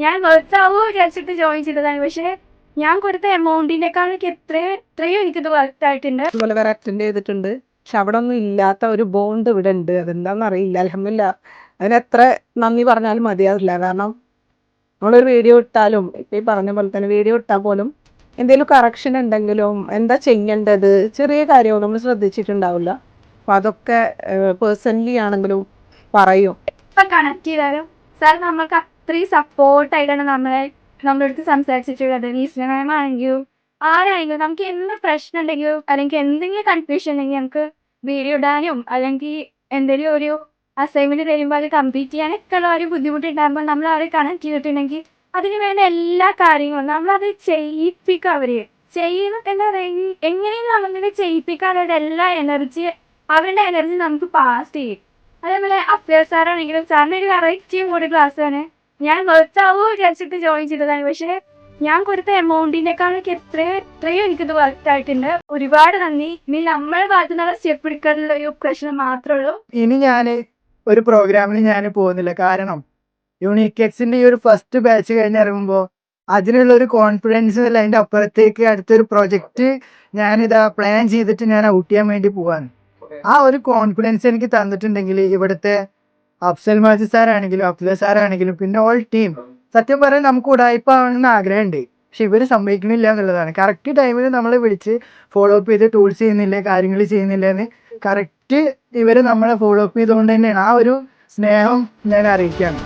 ഞാൻ വെറുതാവോ വിചാരിച്ചിട്ട് ജോയിൻ ചെയ്തതാണ്. പക്ഷെ ഞാൻ കൊടുത്ത എമൗണ്ടിനേക്കാളൊക്കെ എത്രയോ എനിക്കിത് വർത്തായിട്ടുണ്ട്. അതുപോലെ വേറെ അറ്റൻഡ് ചെയ്തിട്ടുണ്ട്. പക്ഷെ അവിടെ ഒന്നും ഇല്ലാത്ത ഒരു ബോണ്ട് ഇവിടെ ഉണ്ട്. അതെന്താണെന്ന് അറിയില്ല. അൽഹംദുലില്ലാ. അതിന് എത്ര നന്ദി പറഞ്ഞാലും മതിയാവില്ല. കാരണം നമ്മളൊരു വീഡിയോ ഇട്ടാലും ഇപ്പം ഈ പറഞ്ഞ പോലെ തന്നെ വീഡിയോ ഇട്ടാൽ പോലും എന്തെങ്കിലും കറക്ഷൻ ഉണ്ടെങ്കിലും എന്താ ചെയ്യേണ്ടത് ചെറിയ കാര്യവും നമ്മൾ ശ്രദ്ധിച്ചിട്ടുണ്ടാവില്ല. അപ്പം അതൊക്കെ പേഴ്സണലി ആണെങ്കിലും പറയും. ഇപ്പൊ കണക്ട് ചെയ്താലും സാർ നമ്മൾക്ക് അത്രയും സപ്പോർട്ടായിട്ടാണ് നമ്മുടെ അടുത്ത് സംസാരിച്ചിട്ടുള്ളത്. ഇൻസ്റ്റാഗ്രാം ആണെങ്കിലും ആരാണെങ്കിലും നമുക്ക് എന്ത് പ്രശ്നം ഉണ്ടെങ്കിലും അല്ലെങ്കിൽ എന്തെങ്കിലും കൺഫ്യൂഷൻ ഉണ്ടെങ്കിൽ നമുക്ക് വീഡിയോ ഇടാനും അല്ലെങ്കിൽ എന്തെങ്കിലും ഒരു അസൈൻമെന്റ് തരുമ്പോൾ അത് കംപ്ലീറ്റ് ചെയ്യാനൊക്കെ ഉള്ള ഒരു ബുദ്ധിമുട്ടുണ്ടാകുമ്പോൾ നമ്മൾ അവരെ കണക്ട് ചെയ്തിട്ടുണ്ടെങ്കിൽ അതിന് വേണ്ട എല്ലാ കാര്യങ്ങളും നമ്മളത് ചെയ്യിപ്പിക്കുക. അവര് ചെയ്യുന്ന എന്താ പറയുക, എങ്ങനെയും നമ്മളെ ചെയ്യിപ്പിക്കാനുള്ള എല്ലാ അവരുടെ എനർജി നമുക്ക് പാസ് ചെയ്യും. അതേപോലെ അഫ്സൽ സാറാണെങ്കിലും സാറിന് ഒരു വെറൈറ്റിയും കൂടി ക്ലാസ്സാണ്. ഞാൻ വെറുതാവോ വിചാരിച്ചിട്ട് ജോയിൻ ചെയ്തതാണ്. പക്ഷെ ഞാൻ കൊടുത്ത എമൗണ്ടിനേക്കാളൊക്കെ എത്രയോ എനിക്കിത് വർത്തായിട്ടുണ്ട്. ഒരുപാട് നന്ദി. ഇനി നമ്മളെ ഭാഗത്തു നിന്നുള്ള സ്റ്റെപ്പ് എടുക്കാനുള്ള ഒരു പ്രശ്നം മാത്രമേ ഉള്ളൂ. ഇനി ഞാൻ ഒരു പ്രോഗ്രാമിന് ഞാൻ പോകുന്നില്ല. കാരണം യൂണിക്കെക്സിന്റെ ഈ ഒരു ഫസ്റ്റ് ബാച്ച് കഴിഞ്ഞിറങ്ങുമ്പോൾ അതിനുള്ള ഒരു കോൺഫിഡൻസ് അല്ല, അതിന്റെ അപ്പുറത്തേക്ക് അടുത്തൊരു പ്രൊജക്റ്റ് ഞാനിതാ പ്ലാൻ ചെയ്തിട്ട് ഞാൻ ഔട്ട് ചെയ്യാൻ വേണ്ടി പോവാണ്. ആ ഒരു കോൺഫിഡൻസ് എനിക്ക് തന്നിട്ടുണ്ടെങ്കിൽ ഇവിടുത്തെ അഫ്സൽ മാജി സാറാണെങ്കിലും അഫ്സൽ സാറാണെങ്കിലും പിന്നെ ഓൾ ടീം, സത്യം പറയാൻ നമുക്ക് ഉടായ്പാവണമെന്ന് ആഗ്രഹമുണ്ട്. പക്ഷെ ഇവർ സമ്മതിക്കണില്ല എന്നുള്ളതാണ്. കറക്റ്റ് ടൈമിൽ നമ്മളെ വിളിച്ച് ഫോളോ അപ്പ് ചെയ്ത് ടൂൾസ് ചെയ്യുന്നില്ല, കാര്യങ്ങൾ ചെയ്യുന്നില്ല എന്ന് കറക്റ്റ് ഇവർ നമ്മളെ ഫോളോ അപ്പ് ചെയ്തുകൊണ്ട് തന്നെയാണ്. ആ ഒരു സ്നേഹം ഞാൻ അറിയിക്കുകയാണ്.